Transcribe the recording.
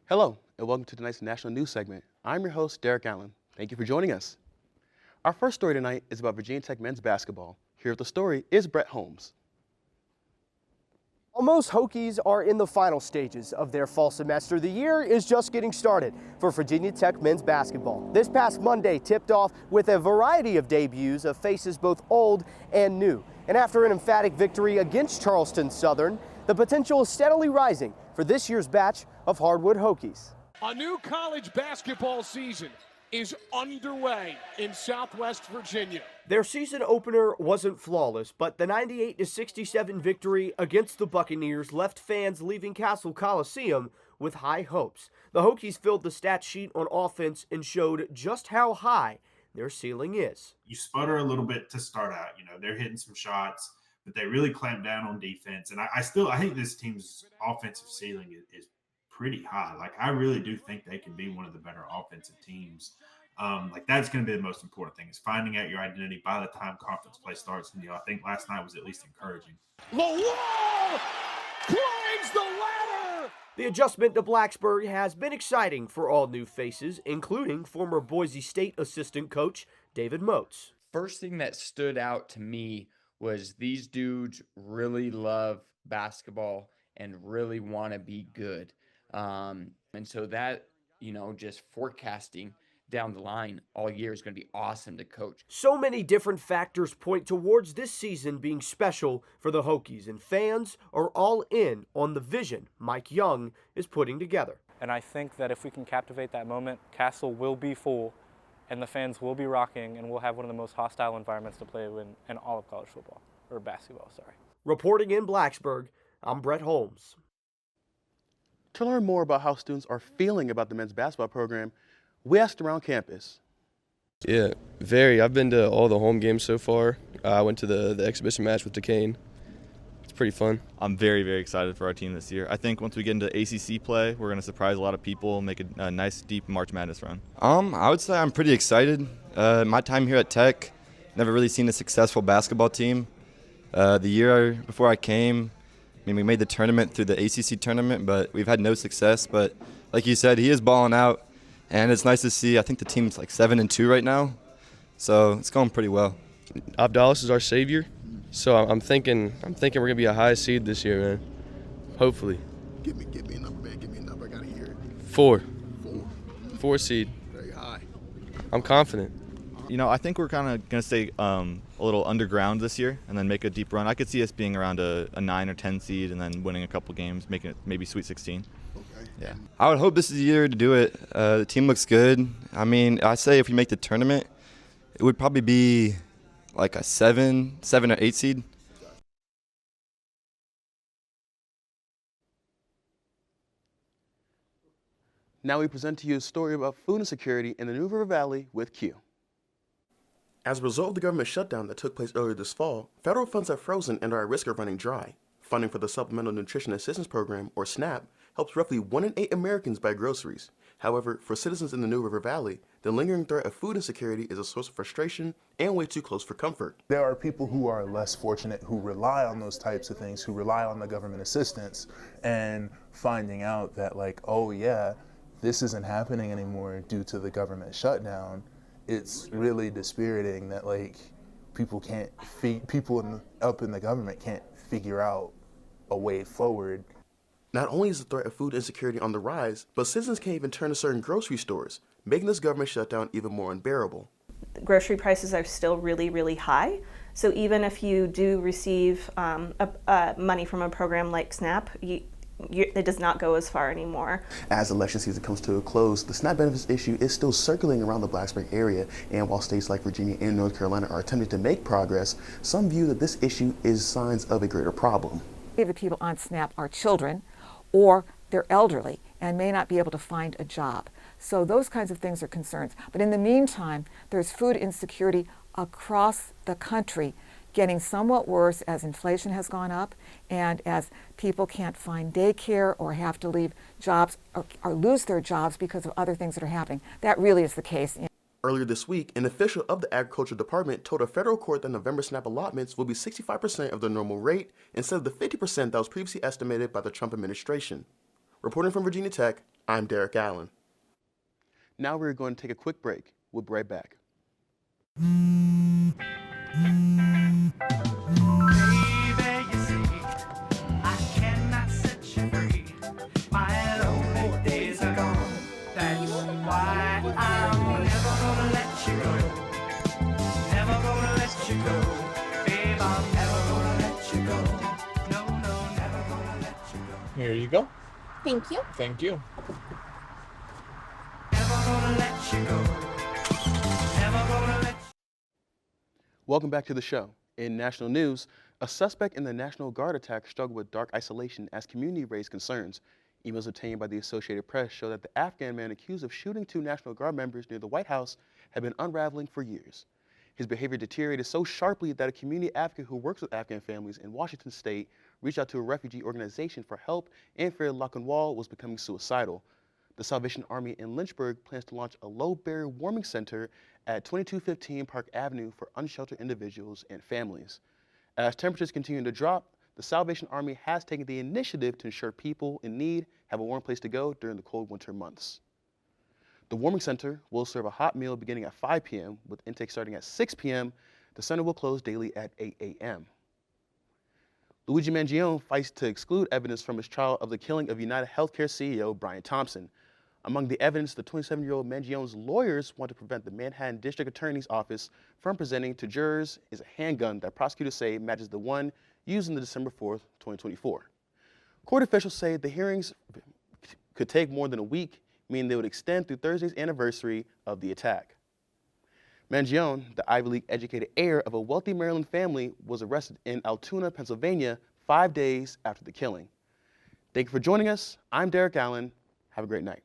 Hello, and welcome to tonight's national news segment. I'm your host, Derek Allen. Thank you for joining us. Our first story tonight is about Virginia Tech men's basketball. Here with the story is Brett Holmes. While most Hokies are in the final stages of their fall semester, the year is just getting started for Virginia Tech men's basketball. This past Monday tipped off with a variety of debuts of faces both old and new. And after an emphatic victory against Charleston Southern, the potential is steadily rising for this year's batch of hardwood Hokies. A new college basketball season is underway in Southwest Virginia. Their season opener wasn't flawless, but the 98-67 victory against the Buccaneers left fans leaving Castle Coliseum with high hopes. The Hokies filled the stat sheet on offense and showed just how high their ceiling is. You sputter a little bit to start out. They're hitting some shots, but they really clamp down on defense. And I think this team's offensive ceiling is pretty high. I really do think they can be one of the better offensive teams. That's going to be the most important thing, is finding out your identity by the time conference play starts. And I think last night was at least encouraging. The wall climbs the ladder. The adjustment to Blacksburg has been exciting for all new faces, including former Boise State assistant coach David Moats. First thing that stood out to me was these dudes really love basketball and really want to be good. And so that, just forecasting down the line all year is going to be awesome to coach. So many different factors point towards this season being special for the Hokies, and fans are all in on the vision Mike Young is putting together. And I think that if we can captivate that moment, Castle will be full and the fans will be rocking, and we'll have one of the most hostile environments to play in all of college football, or basketball, sorry. Reporting in Blacksburg, I'm Brett Holmes. To learn more about how students are feeling about the men's basketball program, we asked around campus. Yeah, very. I've been to all the home games so far. I went to the exhibition match with Duquesne. It's pretty fun. I'm very, very excited for our team this year. I think once we get into ACC play, we're going to surprise a lot of people, make a nice, deep March Madness run. I would say I'm pretty excited. My time here at Tech, never really seen a successful basketball team. The year before I came, we made the tournament through the ACC tournament, but we've had no success. But like you said, he is balling out. And it's nice to see. I think the team's 7-2 right now, so it's going pretty well. Abdalis is our savior, so I'm thinking we're gonna be a high seed this year, man. Hopefully. Give me a number, man. Give me a number. I gotta hear it. 4. 4. 4 seed. Very high. I'm confident. I think we're kind of going to stay a little underground this year and then make a deep run. I could see us being around a 9 or 10 seed and then winning a couple games, making it maybe Sweet 16. Yeah, I would hope this is the year to do it. The team looks good. I say if we make the tournament, it would probably be a 7 or 8 seed. Now we present to you a story about food insecurity in the New River Valley with Q. As a result of the government shutdown that took place earlier this fall, federal funds have frozen and are at risk of running dry. Funding for the Supplemental Nutrition Assistance Program, or SNAP, helps roughly 1 in 8 Americans buy groceries. However, for citizens in the New River Valley, the lingering threat of food insecurity is a source of frustration and way too close for comfort. There are people who are less fortunate who rely on those types of things, who rely on the government assistance, and finding out that oh yeah, this isn't happening anymore due to the government shutdown. It's really dispiriting that people up in the government can't figure out a way forward. Not only is the threat of food insecurity on the rise, but citizens can't even turn to certain grocery stores, making this government shutdown even more unbearable. Grocery prices are still really, really high. So even if you do receive money from a program like SNAP, it does not go as far anymore. As election season comes to a close, the SNAP benefits issue is still circling around the Blacksburg area, and while states like Virginia and North Carolina are attempting to make progress, some view that this issue is signs of a greater problem. The people on SNAP are children or they're elderly and may not be able to find a job. So those kinds of things are concerns. But in the meantime, there's food insecurity across the country, getting somewhat worse as inflation has gone up and as people can't find daycare or have to leave jobs or lose their jobs because of other things that are happening. That really is the case. Earlier this week, an official of the Agriculture Department told a federal court that November SNAP allotments will be 65% of the normal rate instead of the 50% that was previously estimated by the Trump administration. Reporting from Virginia Tech, I'm Derek Allen. Now we're going to take a quick break. We'll be right back. Here you go. Thank you. Thank you. Welcome back to the show. In national news, a suspect in the National Guard attack struggled with dark isolation as community raised concerns. Emails obtained by the Associated Press show that the Afghan man accused of shooting 2 National Guard members near the White House had been unraveling for years. His behavior deteriorated so sharply that a community advocate who works with Afghan families in Washington state reached out to a refugee organization for help and feared Lochinwall was becoming suicidal. The Salvation Army in Lynchburg plans to launch a low-barrier warming center at 2215 Park Avenue for unsheltered individuals and families. As temperatures continue to drop, the Salvation Army has taken the initiative to ensure people in need have a warm place to go during the cold winter months. The warming center will serve a hot meal beginning at 5 p.m. with intake starting at 6 p.m. The center will close daily at 8 a.m. Luigi Mangione fights to exclude evidence from his trial of the killing of United Healthcare CEO Brian Thompson. Among the evidence, the 27-year-old Mangione's lawyers want to prevent the Manhattan District Attorney's Office from presenting to jurors is a handgun that prosecutors say matches the one used in the December 4th, 2024. Court officials say the hearings could take more than a week, meaning they would extend through Thursday's anniversary of the attack. Mangione, the Ivy League educated heir of a wealthy Maryland family, was arrested in Altoona, Pennsylvania, 5 days after the killing. Thank you for joining us. I'm Derek Allen. Have a great night.